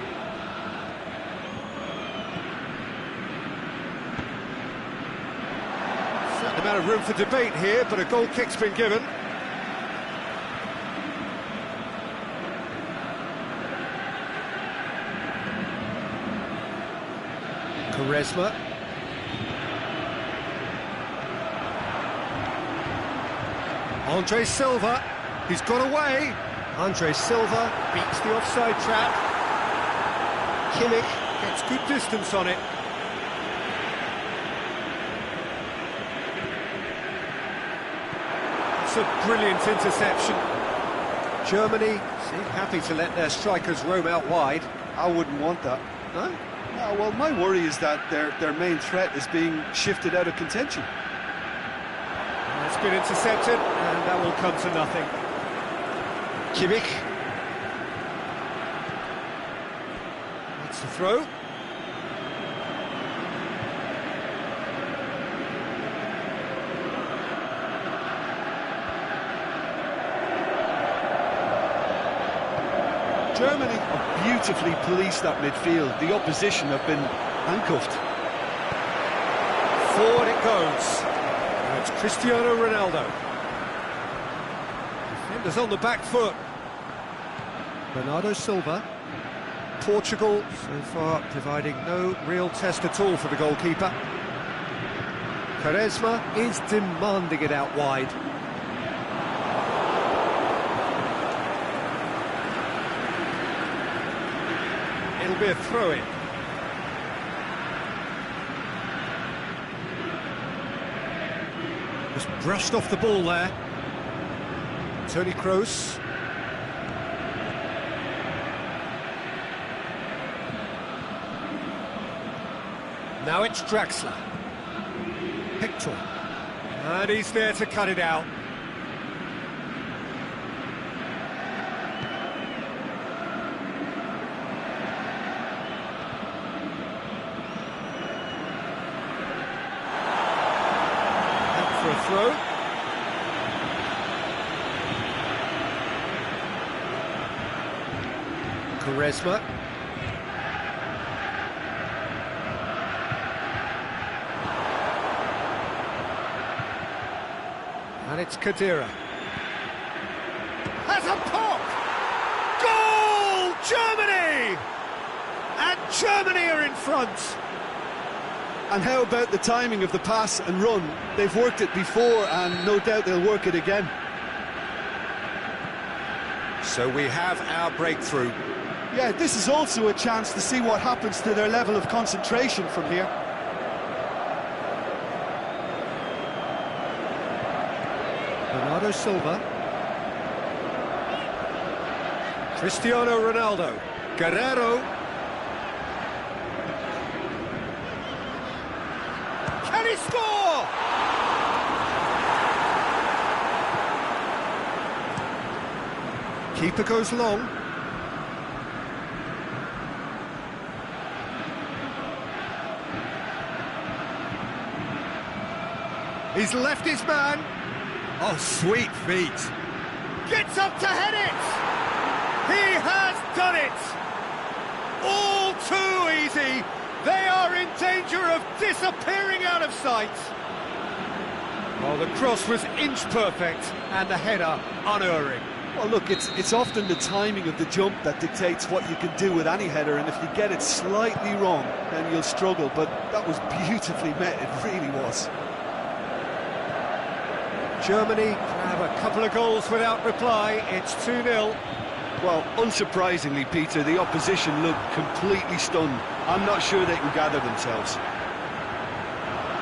Certain amount of room for debate here, but a goal kick's been given. Quaresma. Andre Silva. He's got away. Andre Silva beats the offside trap. Kimmich gets good distance on it. It's a brilliant interception. Germany seem happy to let their strikers roam out wide. I wouldn't want that. No? No, well, my worry is that their main threat is being shifted out of contention. It's been intercepted, and that will come to nothing. Kimmich. It's a throw. Germany have beautifully policed that midfield. The opposition have been handcuffed. Forward it goes. Now it's Cristiano Ronaldo. Defenders on the back foot. Bernardo Silva. Portugal so far providing no real test at all for the goalkeeper. Quaresma is demanding it out wide. It'll be a throw-in. Just brushed off the ball there. Toni Kroos. Now it's Draxler. Hector. And he's there to cut it out. For a throw. Quaresma. And it's Khedira. Has a pop! Goal! Germany! And Germany are in front. And how about the timing of the pass and run? They've worked it before and no doubt they'll work it again. So we have our breakthrough. Yeah, this is also a chance to see what happens to their level of concentration from here. Bernardo Silva. Cristiano Ronaldo. Guerrero. Can he score? Keeper goes long. He's left his man. Oh, sweet feet. Gets up to head it. He has done it. All too easy. They are in danger of disappearing out of sight. Oh, the cross was inch perfect and the header unerring. Well, look, it's often the timing of the jump that dictates what you can do with any header, and if you get it slightly wrong, then you'll struggle, but that was beautifully met, it really was. Germany have a couple of goals without reply. It's 2-0. Well, unsurprisingly, Peter, the opposition look completely stunned. I'm not sure they can gather themselves.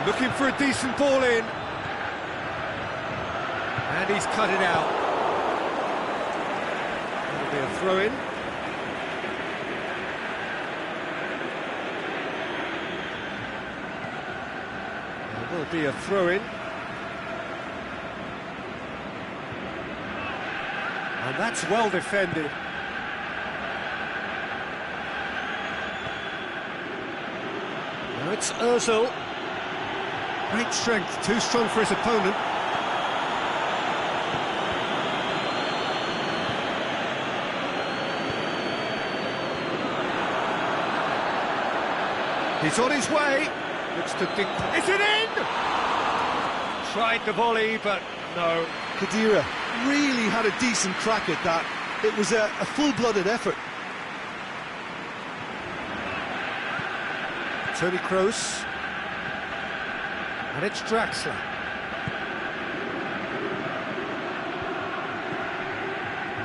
Looking for a decent ball in. And he's cut it out. That'll be a throw-in. There will be a throw-in. And that's well defended. Now it's Ozil. Great strength, too strong for his opponent. He's on his way. Looks to think. Is it in? Tried the volley, but no. Khedira really had a decent crack at that. It was a full-blooded effort. Toni Kroos. And it's Draxler.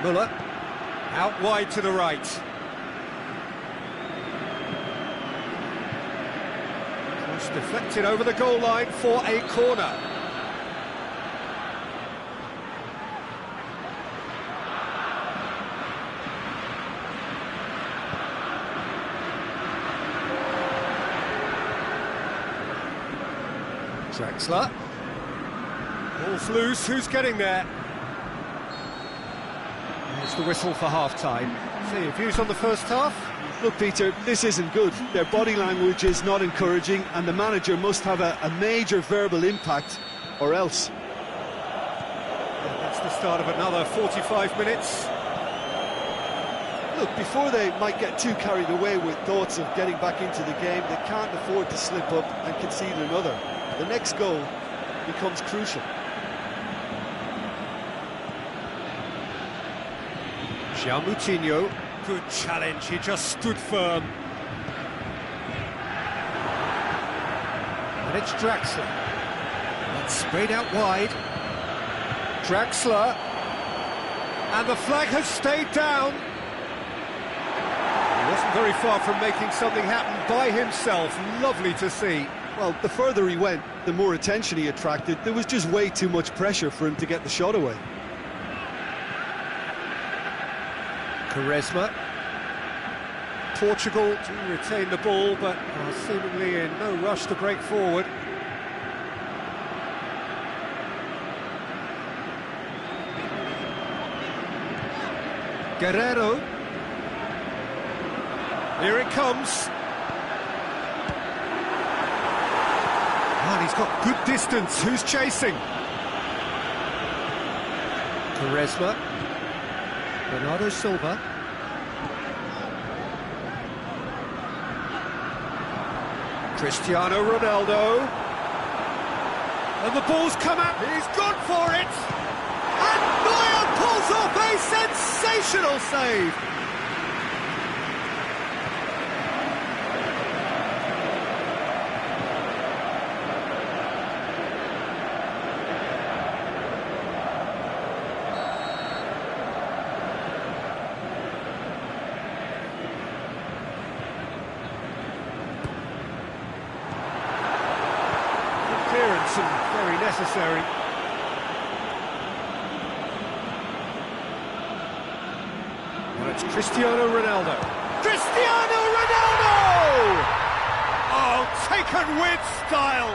Müller. Out wide to the right. Cross deflected over the goal line for a corner. Draxler. Ball's loose, who's getting there? There's the whistle for half-time. See, views on the first half? Look, Peter, this isn't good. Their body language is not encouraging, and the manager must have a major verbal impact, or else. That's the start of another 45 minutes. Look, before they might get too carried away with thoughts of getting back into the game, they can't afford to slip up and concede another. The next goal becomes crucial. Moutinho, good challenge, he just stood firm. And it's Draxler. It's sprayed out wide. Draxler. And the flag has stayed down. He wasn't very far from making something happen by himself. Lovely to see. Well, the further he went, the more attention he attracted. There was just way too much pressure for him to get the shot away. Quaresma. Portugal do retain the ball, but are seemingly in no rush to break forward. Guerrero. Here it comes. And he's got good distance. Who's chasing? Quaresma. Bernardo Silva. Cristiano Ronaldo. And the ball's come out. He's gone for it. And Neuer pulls off a sensational save. Clearance and very necessary. Well, it's Cristiano Ronaldo. Cristiano Ronaldo! Oh, taken with style.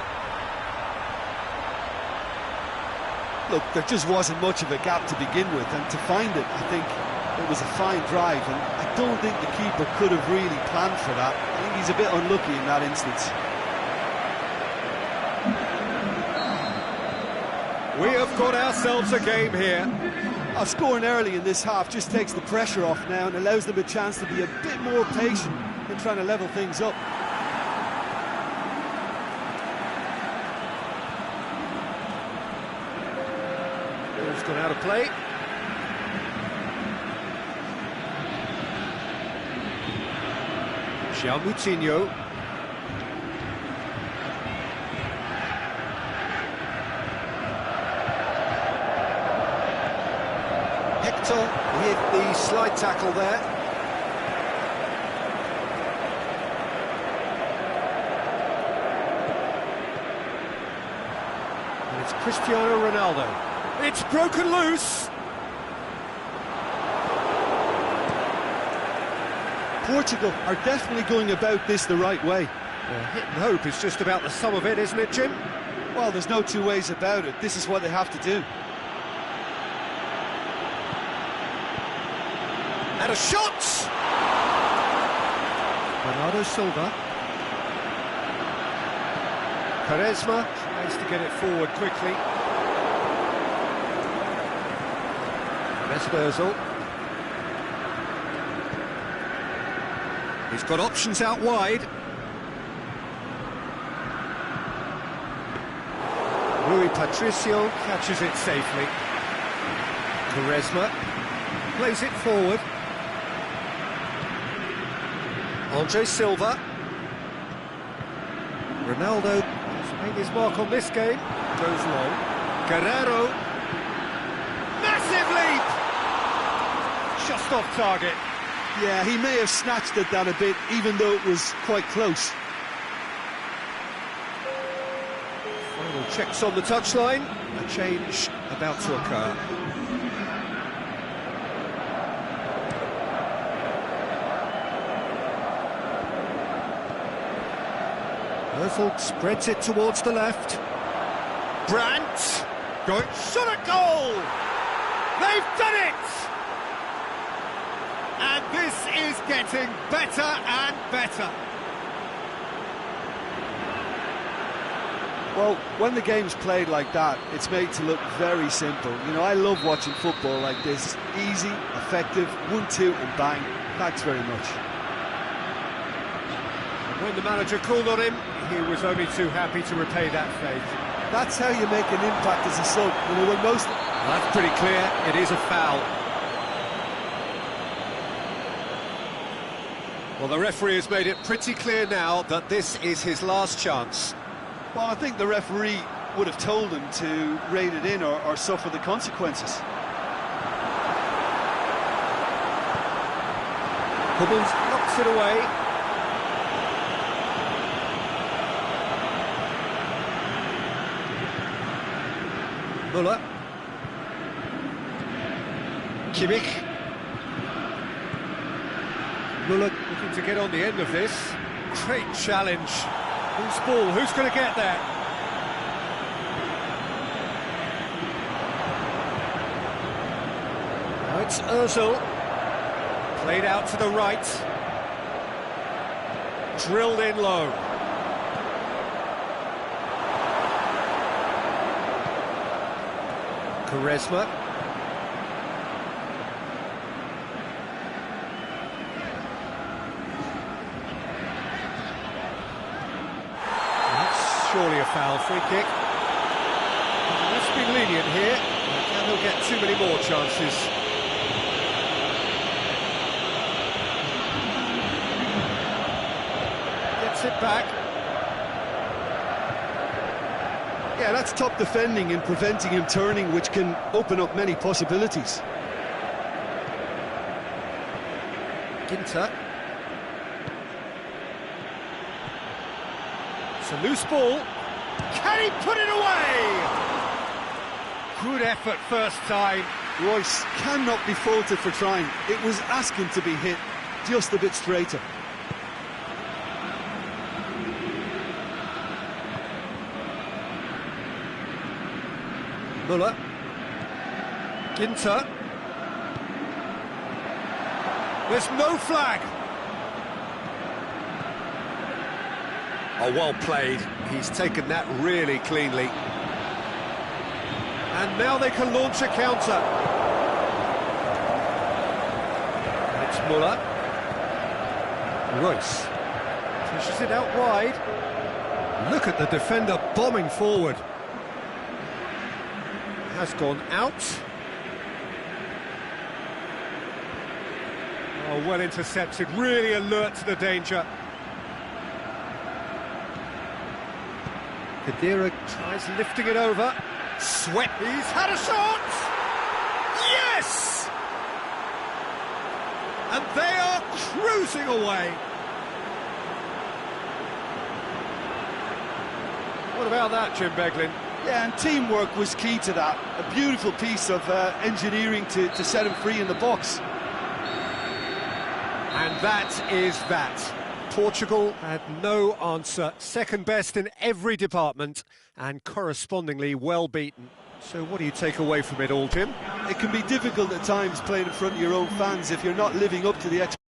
Look, there just wasn't much of a gap to begin with, and to find it, I think it was a fine drive, and I don't think the keeper could have really planned for that. I think he's a bit unlucky in that instance. We have got ourselves a game here. Scoring early in this half just takes the pressure off now and allows them a chance to be a bit more patient in trying to level things up. Ball's gone out of play. Moutinho. Hit the slide tackle there. And it's Cristiano Ronaldo. It's broken loose. Portugal are definitely going about this the right way. Well, hit and hope is just about the sum of it, isn't it, Jim? Well, there's no two ways about it. This is what they have to do. And a shot! Bernardo Silva. Quaresma tries to get it forward quickly. Vesperzel. He's got options out wide. Rui Patricio catches it safely. Quaresma plays it forward. Andre Silva. Ronaldo has made his mark on this game. Goes long. Guerrero. Massive leap! Just off target. Yeah, he may have snatched at that a bit, even though it was quite close. Final checks on the touchline. A change about to occur. Özil spreads it towards the left. Brandt going shot at goal. They've done it. And this is getting better and better. Well, when the game's played like that, it's made to look very simple. You know, I love watching football like this. Easy, effective, 1-2 and bang. Thanks very much. When the manager called on him, he was only too happy to repay that faith. That's how you make an impact as a sub. You know, when most... That's pretty clear, it is a foul. Well, the referee has made it pretty clear now that this is his last chance. Well, I think the referee would have told him to rein it in or suffer the consequences. Hubbins knocks it away. Müller. Kimmich. Müller looking to get on the end of this. Great challenge. Who's ball? Who's going to get there? Now it's Ozil. Played out to the right. Drilled in low. Quaresma. That's surely a foul, free kick. Let's be lenient here, and he'll get too many more chances. Gets it back. Yeah, that's top defending and preventing him turning, which can open up many possibilities. Ginter. It's a loose ball. Can he put it away? Good effort first time. Royce cannot be faulted for trying. It was asking to be hit just a bit straighter. Müller. Ginter. There's no flag. Oh, well played. He's taken that really cleanly. And now they can launch a counter. It's Müller. Royce pushes it out wide. Look at the defender bombing forward. Has gone out. Oh, well intercepted, really alert to the danger. Khedira tries lifting it over. Sweat, he's had a shot! Yes! And they are cruising away. What about that, Jim Beglin? Yeah, and teamwork was key to that. A beautiful piece of engineering to set him free in the box. And that is that. Portugal had no answer. Second best in every department and correspondingly well beaten. So what do you take away from it all, Jim? It can be difficult at times playing in front of your own fans if you're not living up to the expectations.